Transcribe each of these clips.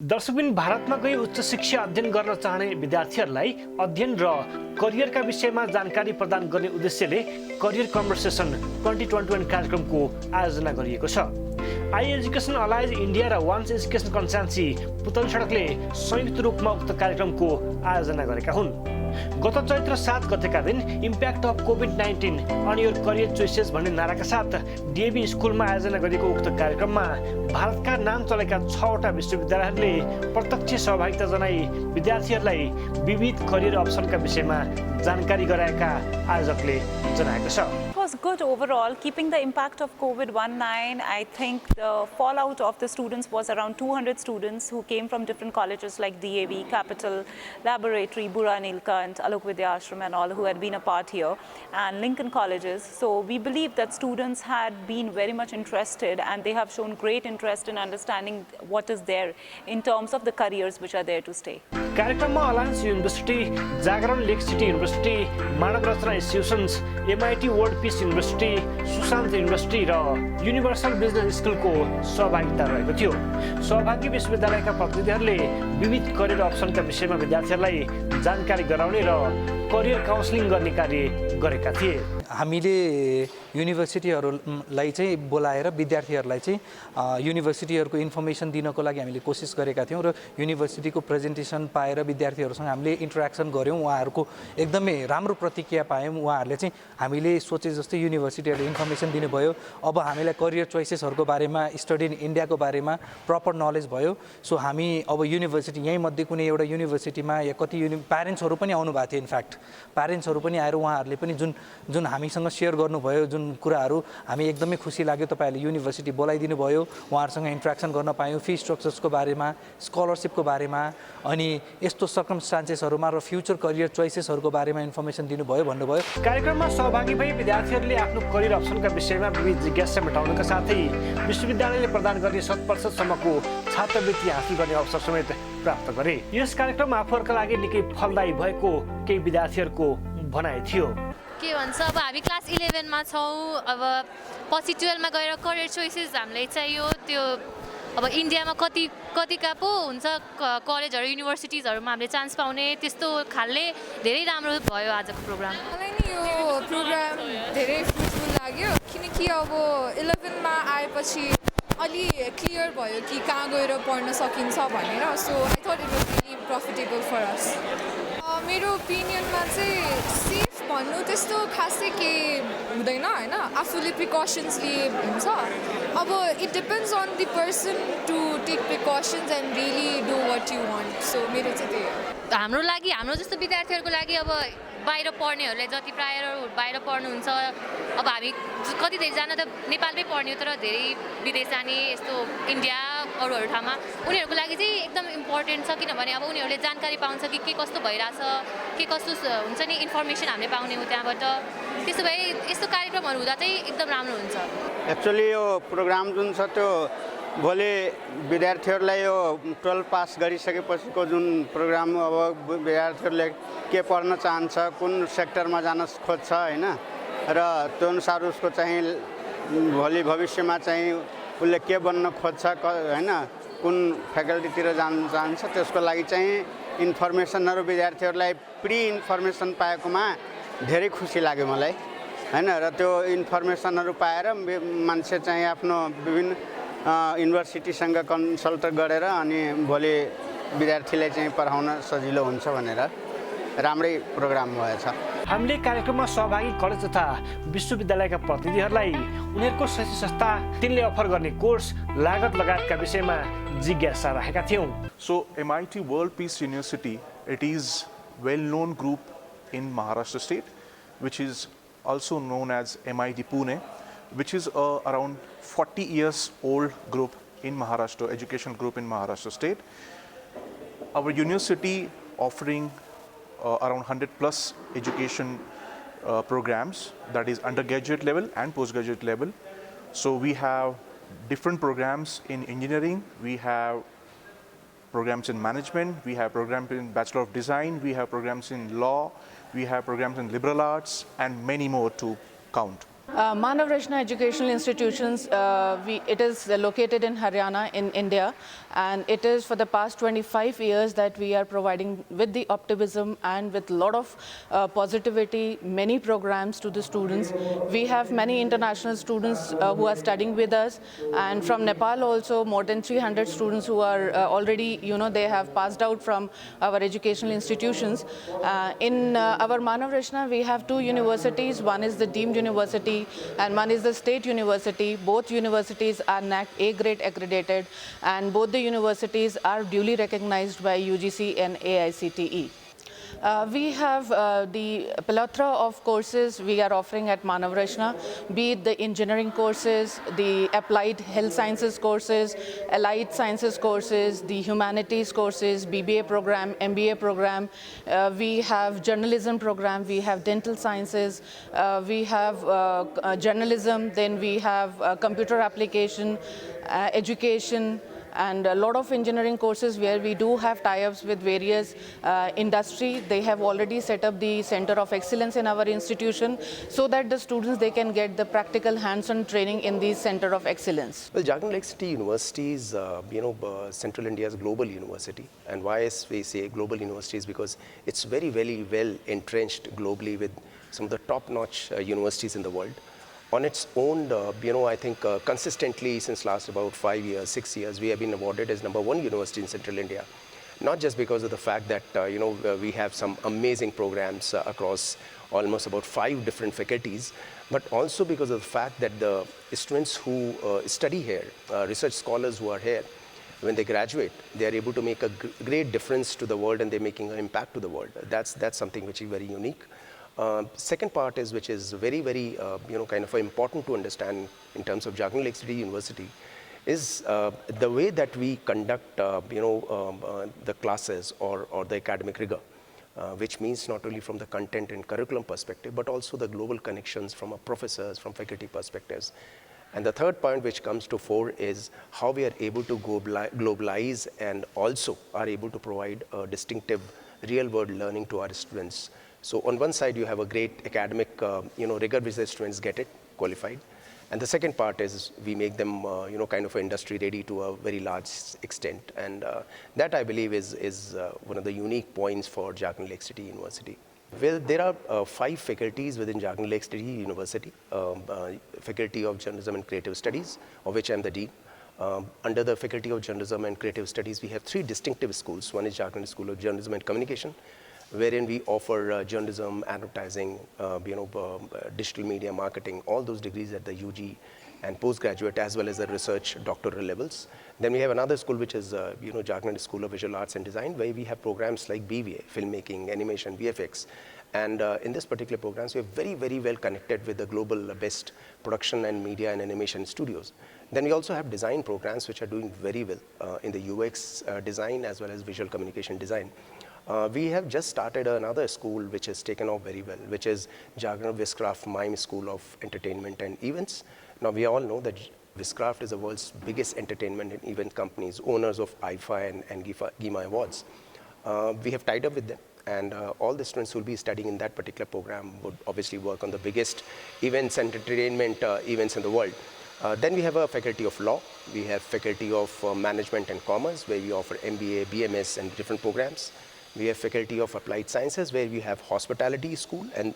दर्शकबिन भारतमा गई उच्च शिक्षा अध्ययन गर्न चाहने विद्यार्थीहरूलाई अध्ययन र करियरका विषयमा जानकारी प्रदान गर्ने उद्देश्यले करियर कन्भर्सेसन 2021 कार्यक्रमको आयोजना गरिएको छ। आई एजुकेसन अलायन्स इन्डिया र वान्स एजुकेसन कन्सल्टेन्सी पुतली सडकले संयुक्त रूपमा उक्त कार्यक्रमको आयोजना गरेका हुन्। गत चैत्र 7 गतेका दिन impact of COVID on your career choices भन्ने नाराका साथ डीएभी स्कुलमा आयोजना गरिएको उक्त कार्यक्रममा भारतका नाम चलेका 6वटा विश्वविद्यालयहरूले प्रत्यक्ष सहभागिता जनाई विद्यार्थीहरूलाई विविध करियर अप्सनका विषयमा जानकारी गराएका आयोजकले जनाएको छ। It was good overall. Keeping the impact of COVID-19, I think the fallout of the students was around 200 students who came from different colleges like DAV, Capital, Laboratory, Bura Nilkant, Alok Vidya Ashram and all who had been a part here, and Lincoln colleges. So we believe that students had been very much interested and they have shown great interest in understanding what is there in terms of the careers which are there to stay. कार्यक्रममा alliance university, जागरण lake city university, मानव रचना institutions, MIT world पिस university, Sushant university र universal business स्कुलको सहभागिता रहेको थियो। सहभागी विश्वविद्यालयका प्रतिनिधिहरूले विविध career अप्सनका विषयमा विद्यार्थीहरूलाई जानकारी गराउने र करियर काउन्सिलिङ गर्ने कार्य गरेका थिए। हामीले युनिभर्सिटीहरूलाई चाहिँ बोलाएर विद्यार्थीहरूलाई चाहिँ युनिभर्सिटीहरूको इन्फर्मेसन दिनको लागि हामीले कोसिस गरेका थियौँ र युनिभर्सिटीको प्रेजेन्टेसन पाएर विद्यार्थीहरूसँग हामीले इन्टरेक्सन गऱ्यौँ। उहाँहरूको एकदमै राम्रो प्रतिक्रिया पायौँ। उहाँहरूले चाहिँ हामीले सोचे जस्तै युनिभर्सिटीहरूले इन्फर्मेसन दिनुभयो। अब हामीलाई करियर चोइसेसहरूको बारेमा, स्टडी इन इन्डियाको बारेमा प्रपर नलेज भयो। सो हामी अब युनिभर्सिटी यहीँ मध्ये कुनै एउटा युनिभर्सिटीमा या कति प्यारेन्ट्सहरू पनि आउनु भएको थियो। इनफ्याक्ट प्यारेन्ट्सहरू पनि आएर उहाँहरूले पनि जुन हामीसँग सेयर गर्नुभयो जुन कुराहरू हामी एकदमै खुसी लाग्यो। तपाईँहरूले युनिभर्सिटी बोलाइदिनु भयो, उहाँहरूसँग इन्ट्रेक्सन गर्न पायौँ, फी स्ट्रक्चर्सको बारेमा, स्कलरसिपको बारेमा, अनि यस्तो सर्कमस्टान्सेसहरूमा र फ्युचर करियर चोइसेसहरूको बारेमा इन्फर्मेसन दिनुभयो भन्नुभयो। कार्यक्रममा सहभागी भई विद्यार्थीहरूले आफ्नो करियर अप्सनका विषयमा विविध जिज्ञासा मेटाउनका साथै विश्वविद्यालयले प्रदान गर्ने 100% सम्मको छात्रवृत्ति हासिल गर्ने अवसर समेत प्राप्त गरे। यस कार्यक्रम आफूहरूका लागि निकै फलदायी भएको केही विद्यार्थीहरूको भनाइ थियो। के भन्छ, अब हामी क्लास 11 मा छौँ। अब पछि 12 मा गएर करियर चोइसेस हामीलाई चाहियो। त्यो अब इन्डियामा कतिका पो हुन्छ कलेजहरू, युनिभर्सिटिजहरूमा हामीले चान्स पाउने, त्यस्तो खालले धेरै राम्रो भयो आजको प्रोग्राम। मलाई नि यो प्रोग्राम धेरै फ्रुटफुल लाग्यो किनकि अब 11 मा आएपछि अलि क्लियर भयो कि कहाँ गएर पढ्न सकिन्छ भनेर। So I thought it was really profitable for us. मेरो ओपिनियनमा चाहिँ सेफ भन्नु त्यस्तो खासै केही हुँदैन होइन, आफूले प्रिकसन्स लिए हुन्छ। अब it depends on the person to take precautions and really do what you want. So मेरो चाहिँ त्यही हो। हाम्रो लागि, हाम्रो जस्तो विद्यार्थीहरूको लागि अब बाहिर पढ्नेहरूले जति प्रायः बाहिर पढ्नुहुन्छ, अब हामी कति धेरै जान त नेपालमै पढ्ने हो, तर धेरै विदेश जाने यस्तो इन्डिया अरू ठाउँमा उनीहरूको लागि चाहिँ एकदम इम्पोर्टेन्ट छ। किनभने अब उनीहरूले जानकारी पाउँछ कि के कस्तो भइरहेछ, के कस्तो हुन्छ नि, इन्फर्मेसन हामीले पाउने हो त्यहाँबाट। त्यसो भए यस्तो कार्यक्रमहरू हुँदा चाहिँ एकदम राम्रो हुन्छ। एक्चुअली यो प्रोग्राम जुन छ त्यो भोलि विद्यार्थीहरूलाई यो 12 पास गरिसकेपछिको जुन प्रोग्राम, अब विद्यार्थीहरूले के पढ्न चाहन्छ, कुन सेक्टरमा जान खोज्छ होइन, र त्यो अनुसार उसको चाहिँ भोलि भविष्यमा चाहिँ उसले के बन्न खोज्छ होइन, कुन फ्याकल्टीतिर जान चाहन्छ, त्यसको लागि चाहिँ इन्फर्मेसनहरू विद्यार्थीहरूलाई प्री इन्फर्मेसन पाएकोमा धेरै खुसी लाग्यो मलाई होइन। र त्यो इन्फर्मेसनहरू पाएर मान्छे चाहिँ आफ्नो विभिन्न युनिभर्सिटीसँग कन्सल्ट गरेर अनि भोलि विद्यार्थीलाई चाहिँ पढाउन सजिलो हुन्छ भनेर राम्रै प्रोग्राम भएछ। हामीले कार्यक्रममा सहभागी कलेज तथा विश्वविद्यालयका प्रतिनिधिहरूलाई उनीहरूको शैक्षिक संस्था तिनले अफर गर्ने कोर्स, लागत लगायतका विषयमा जिज्ञासा राखेका थियौँ। So MIT World Peace University, it is well-known group in Maharashtra state, which is also known as MIT Pune, which is around 40 years old group in Maharashtra, education group in Maharashtra state. Our university offering around 100 plus education programs, that is undergraduate level and postgraduate level. So we have different programs in engineering, we have programs in management, we have programs in Bachelor of Design, we have programs in law, we have programs in liberal arts, and many more to count. Manav Rachna Educational Institutions, it is located in Haryana in India, and it is for the past 25 years that we are providing with the optimism and with a lot of positivity many programs to the students. We have many international students who are studying with us, and from Nepal also more than 300 students who are already, they have passed out from our educational institutions. In our Manav Rachna, we have two universities. One is the deemed university and one is the state university. Both universities are NAAC A grade accredited, and both the universities are duly recognized by UGC and AICTE. We have the plethora of courses we are offering at Manav Rachna, be it the engineering courses, the applied health sciences courses, allied sciences courses, the humanities courses, BBA program, MBA program. We have journalism program, we have dental sciences, we have journalism, then we have computer application, education, and a lot of engineering courses where we do have tie-ups with various industry. They have already set up the Center of Excellence in our institution so that the students, they can get the practical hands-on training in the Center of Excellence. Well, Jharkhand Lake City University is, Central India's global university. And why we say global university is because it's very, very well entrenched globally with some of the top-notch universities in the world. On its own, I think consistently since last about 5 years, 6 years, we have been awarded as #1 university in Central India. Not just because of the fact that, we have some amazing programs across almost about 5 different faculties, but also because of the fact that the students who study here, research scholars who are here, when they graduate, they are able to make a great difference to the world, and they're making an impact to the world. That's something which is very unique. Second part is, which is very, very, kind of important to understand in terms of Jharkhand Lake City University, is the way that we conduct, the classes or the academic rigor, which means not only from the content and curriculum perspective, but also the global connections from our professors, from faculty perspectives. And the third point which comes to fore is how we are able to globalize and also are able to provide a distinctive real-world learning to our students. So on one side, you have a great academic, rigor which the students get it qualified. And the second part is we make them, kind of industry ready to a very large extent. And that, I believe, is one of the unique points for Jharkhand Lake City University. Well, there are 5 faculties within Jharkhand Lake City University, Faculty of Journalism and Creative Studies, of which I'm the dean. Under the Faculty of Journalism and Creative Studies, we have 3 distinctive schools. One is Jharkhand School of Journalism and Communication, wherein we offer journalism, advertising, digital media marketing, all those degrees at the UG and postgraduate, as well as the research doctoral levels. Then we have another school, which is Jharkhand School of Visual Arts and Design, where we have programs like BVA, filmmaking, animation, VFX. And in this particular programs, we are very, very well connected with the global best production and media and animation studios. Then we also have design programs, which are doing very well in the UX design as well as visual communication design. We have just started another school which has taken off very well, which is Jharkhand Viscraft Mime School of Entertainment and Events. Now, we all know that Viscraft is the world's biggest entertainment and event companies, owners of IFA and GIMA Awards. We have tied up with them, and all the students who will be studying in that particular program would obviously work on the biggest events and entertainment events in the world. Then we have a Faculty of Law. We have Faculty of Management and Commerce, where we offer MBA, BMS, and different programs. We have Faculty of Applied Sciences, where we have Hospitality School and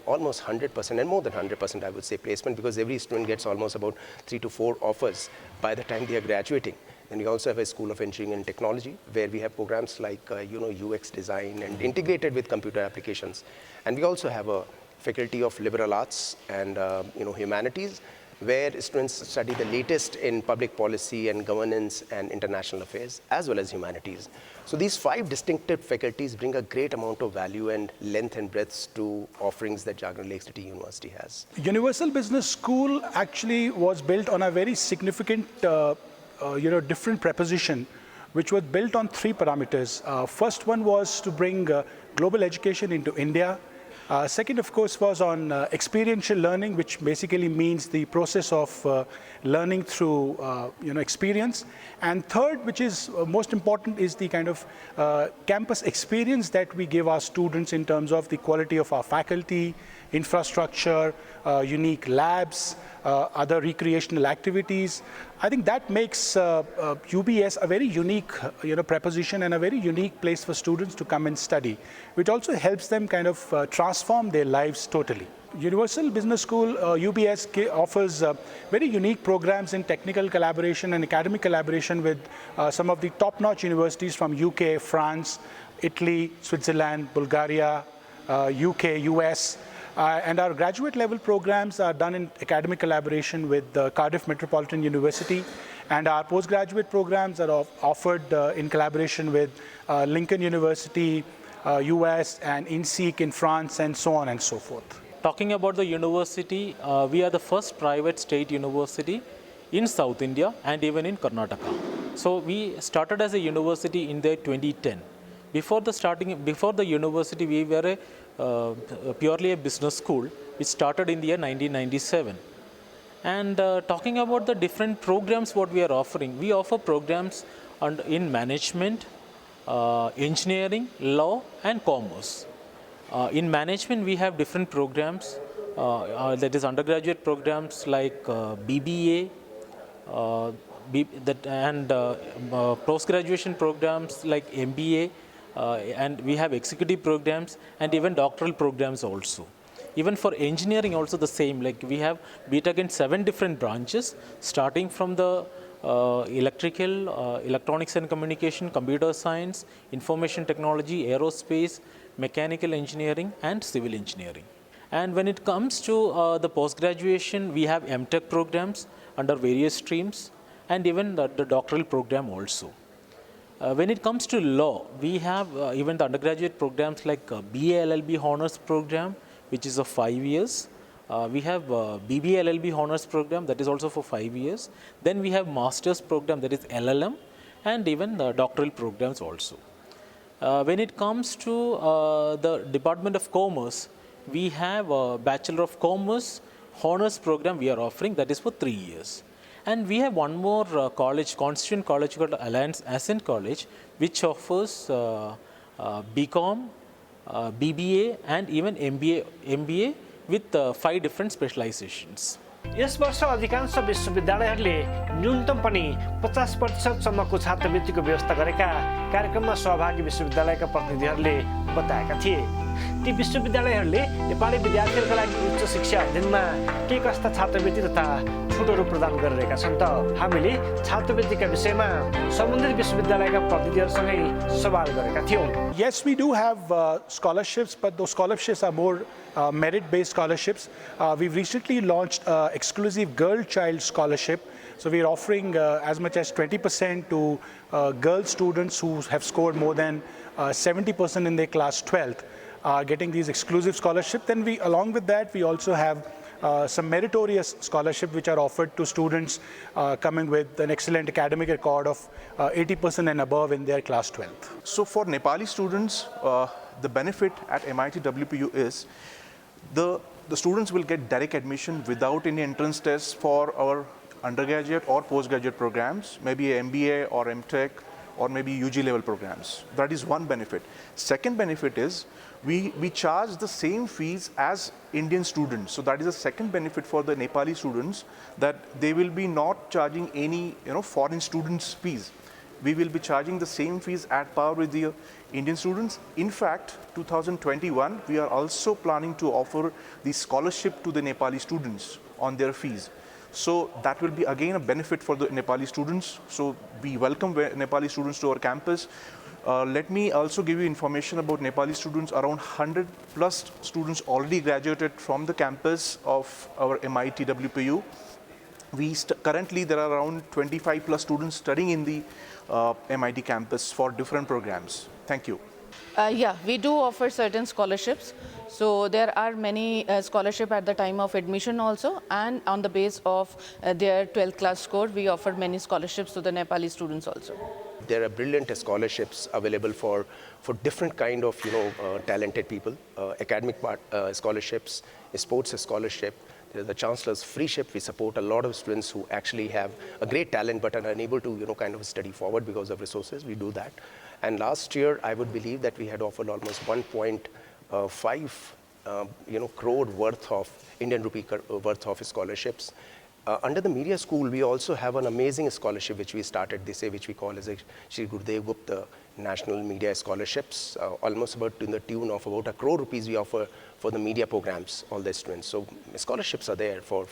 almost 100% and more than 100%, I would say, placement, because every student gets almost about 3 to 4 offers by the time they are graduating. And we also have a School of Engineering and Technology, where we have programs like UX design and integrated with computer applications. And we also have a Faculty of Liberal Arts and Humanities, where students study the latest in public policy and governance and international affairs, as well as humanities. So these 5 distinctive faculties bring a great amount of value and length and breadth to offerings that Jharkhand Lake City University has. Universal Business School actually was built on a very significant, different proposition, which was built on 3 parameters. First one was to bring global education into India. Second, of course, was on experiential learning, which basically means the process of learning through experience. And third, which is most important, is the kind of campus experience that we give our students in terms of the quality of our faculty, infrastructure, unique labs, other recreational activities. I think that makes UBS a very unique proposition and a very unique place for students to come and study, which also helps them kind of transform their lives totally. Universal Business School, UBS, offers very unique programs in technical collaboration and academic collaboration with some of the top-notch universities from UK, France, Italy, Switzerland, Bulgaria, UK, US. And our graduate level programs are done in academic collaboration with Cardiff Metropolitan University, and our postgraduate programs are offered in collaboration with Lincoln University, US, and INSEAD in France, and so on and so forth. Talking about the university, we are the first private state university in South India and even in Karnataka. So we started as a university in the 2010. Before the university, we were purely a business school, which started in the year 1997. And talking about the different programs what we are offering, we offer programs in management, engineering, law, and commerce. In management, we have different programs, that is undergraduate programs like BBA, and post-graduation programs like MBA, and we have executive programs and even doctoral programs also. Even for engineering also the same, like we have BTech in 7 different branches, starting from the electrical, electronics and communication, computer science, information technology, aerospace, mechanical engineering, and civil engineering. And when it comes to the post-graduation, we have MTech programs under various streams, and even the doctoral program also. When it comes to law, we have even the undergraduate programs like BA LLB Honors program, which is of 5 years. We have BBA LLB Honors program, that is also for 5 years. Then we have Master's program, that is LLM, and even the doctoral programs also. When it comes to the Department of Commerce, we have a Bachelor of Commerce Honors program we are offering, that is for 3 years. And we have one more college, constituent college called Alliance Ascent College, which offers BCom, BBA, and even MBA with 5 different specializations. Yes वर्ष अधिकांश विश्वविद्यालयहरूले न्यूनतम पनि 50% सम्मको छात्रवृत्तिको व्यवस्था गरेका कार्यक्रममा सहभागी विश्वविद्यालयका प्रतिनिधिहरूले बताएका थिए। ती विश्वविद्यालयहरूले नेपाली विद्यार्थीहरूका लागि उच्च शिक्षा अध्ययनमा के कस्ता छात्रवृत्ति तथा छुटहरू प्रदान गरिरहेका छन् त हामीले छात्रवृत्तिका विषयमा सम्बन्धित विश्वविद्यालयका प्रतिनिधिहरूसँगै सवाल गरेका थियौँ। Yes, we do have scholarships, but those scholarships are more merit-based scholarships. We've recently launched exclusive girl child scholarship. So we're offering as much as 20% to girl students who have scored more than 70% in their class 12th, getting these exclusive scholarships. Then along with that, we also have some meritorious scholarships which are offered to students coming with an excellent academic record of 80% and above in their class 12th. So for Nepali students, the benefit at MIT WPU is the students will get direct admission without any entrance tests for our undergraduate or postgraduate programs, maybe a MBA or MTech or maybe UG level programs. That is one benefit. Second benefit is we charge the same fees as Indian students. So that is the second benefit for the Nepali students, that they will be not charging any foreign students' fees. We will be charging the same fees at par with the Indian students. In fact, 2021, we are also planning to offer the scholarship to the Nepali students on their fees. So that will be again a benefit for the Nepali students. So we welcome Nepali students to our campus. Let me also give you information about Nepali students. Around 100 plus students already graduated from the campus of our MIT WPU. Currently there are around 25 plus students studying in the MIT campus for different programs. Thank you. Yeah, we do offer certain scholarships. So there are many scholarships at the time of admission also, and on the base of their 12th class score, we offer many scholarships to the Nepali students also. There are brilliant scholarships available for different kind of talented people. Academic scholarships, sports scholarship. There's the Chancellor's Freeship. We support a lot of students who actually have a great talent but are unable to kind of study forward because of resources. We do that. And last year, I would believe that we had offered almost 1.5 crore worth of Indian rupee worth of scholarships. Under the media school, we also have an amazing scholarship which we started this year, which we call as a Shri Gurudev Gupta National Media Scholarships, almost about in the tune of about 1 crore rupees we offer for the media programs, all the students. So scholarships are there for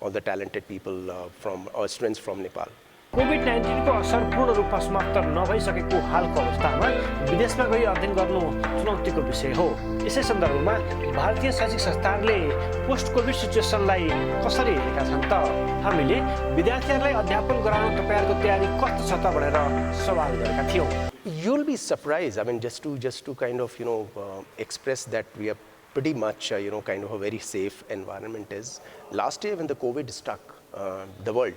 all the talented people from our students from Nepal. COVID-19 को असर पूर्ण रूपमा समाप्त नभइसकेको हालको अवस्थामा विदेशमा गई अध्ययन गर्नु चुनौतीको विषय हो। यसै सन्दर्भमा भारतीय शैक्षिक संस्थानले पोस्ट कोभिड सिचुएसनलाई कसरी हेरेका छन् त? हामीले विद्यार्थीहरूलाई अध्यापन गराउन तपाईहरुको तयारी कस्तो छ त भनेर सवाल गरेका थियौं। You'll be surprised. I mean, just to kind of express that we are pretty much kind of a very safe environment is last year when the COVID struck the world.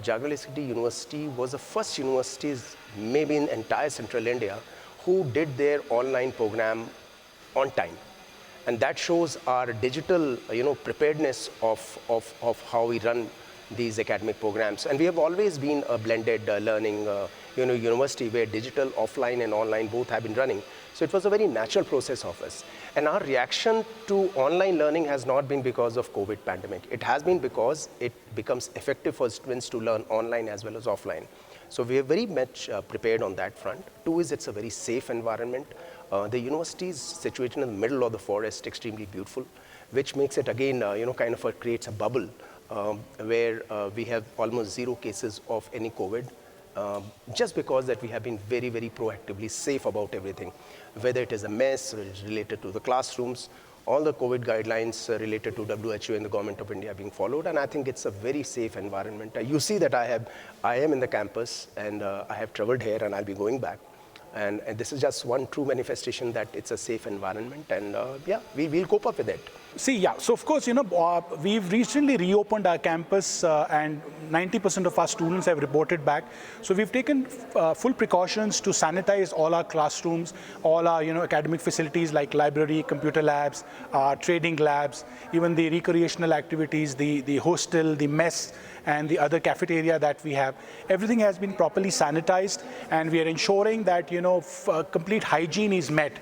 Jagral City University was the first universities, maybe in entire central India, who did their online program on time. And that shows our digital preparedness of how we run these academic programs. And we have always been a blended learning university where digital, offline and online both have been running. So it was a very natural process of us. And our reaction to online learning has not been because of COVID pandemic. It has been because it becomes effective for students to learn online as well as offline. So we are very much prepared on that front. Two is it's a very safe environment. The university is situated in the middle of the forest, extremely beautiful, which makes it again, kind of creates a bubble where we have almost 0 cases of any COVID. Just because that we have been very, very proactively safe about everything, whether it is a mess related to the classrooms, all the COVID guidelines related to WHO and the government of India are being followed, and I think it's a very safe environment. You see that I am in the campus, and I have traveled here, and I'll be going back. And this is just one true manifestation that it's a safe environment, and we'll cope up with it. So of course, we've recently reopened our campus and 90% of our students have reported back. So we've taken full precautions to sanitize all our classrooms, all our academic facilities like library, computer labs, trading labs, even the recreational activities, the hostel, the mess, and the other cafeteria that we have. Everything has been properly sanitized, and we are ensuring that complete hygiene is met.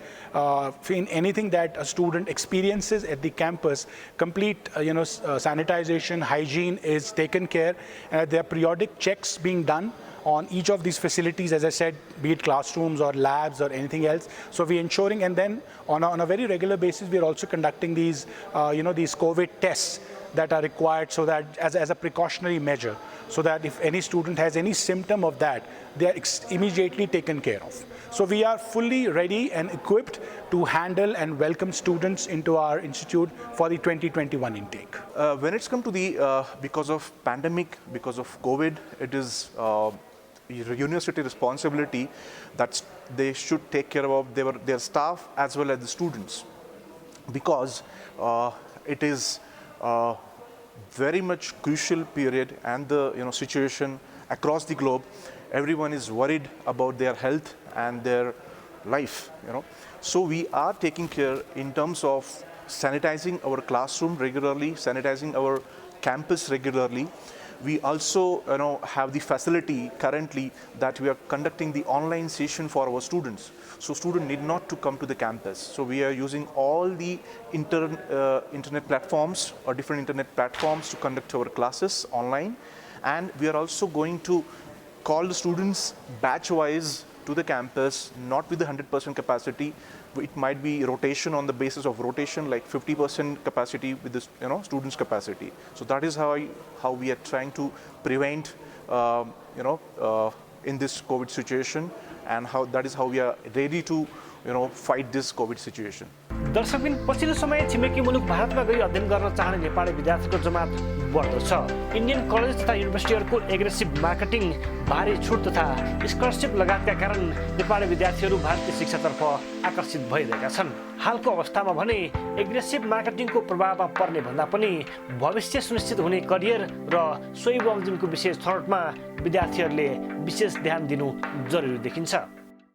In anything that a student experiences at the campus, complete sanitization, hygiene is taken care. There are periodic checks being done on each of these facilities, as I said, be it classrooms or labs or anything else. So we're ensuring, and then on a very regular basis, we're also conducting these, these COVID tests that are required, so that as a precautionary measure, so that if any student has any symptom of that, they are immediately taken care of. So we are fully ready and equipped to handle and welcome students into our institute for the 2021 intake. When it's come to the, because of pandemic, because of COVID, it is university responsibility that they should take care of their staff as well as the students, because it is very much crucial period, and the situation across the globe, everyone is worried about their health and their life. So we are taking care in terms of sanitizing our classroom regularly, sanitizing our campus regularly. We also have the facility currently that we are conducting the online session for our students. So students need not to come to the campus. So we are using all the internet platforms or different internet platforms to conduct our classes online. And we are also going to call the students batch-wise to the campus, not with the 100% capacity. It might be rotation on the basis of rotation, like 50% capacity with the students' capacity. So that is how we are trying to prevent in this COVID situation, and that is how we are ready to fight this COVID situation. दर्शकबिन पछिल्लो समय छिमेकी मुलुक भारतमा गई अध्ययन गर्न चाहने नेपाली विद्यार्थीको जमात बढ्दो छ। इन्डियन कलेज तथा युनिभर्सिटीहरूको एग्रेसिभ मार्केटिङ, भारी छुट तथा स्कलरसिप लगायतका कारण नेपाली विद्यार्थीहरू भारतीय शिक्षातर्फ आकर्षित भइरहेका छन्। हालको अवस्थामा भने एग्रेसिभ मार्केटिङको प्रभावमा पर्ने भन्दा पनि भविष्य सुनिश्चित हुने करियर र सोही बमोजिमको विशेष छनौटमा विद्यार्थीहरूले विशेष ध्यान दिनु जरुरी देखिन्छ।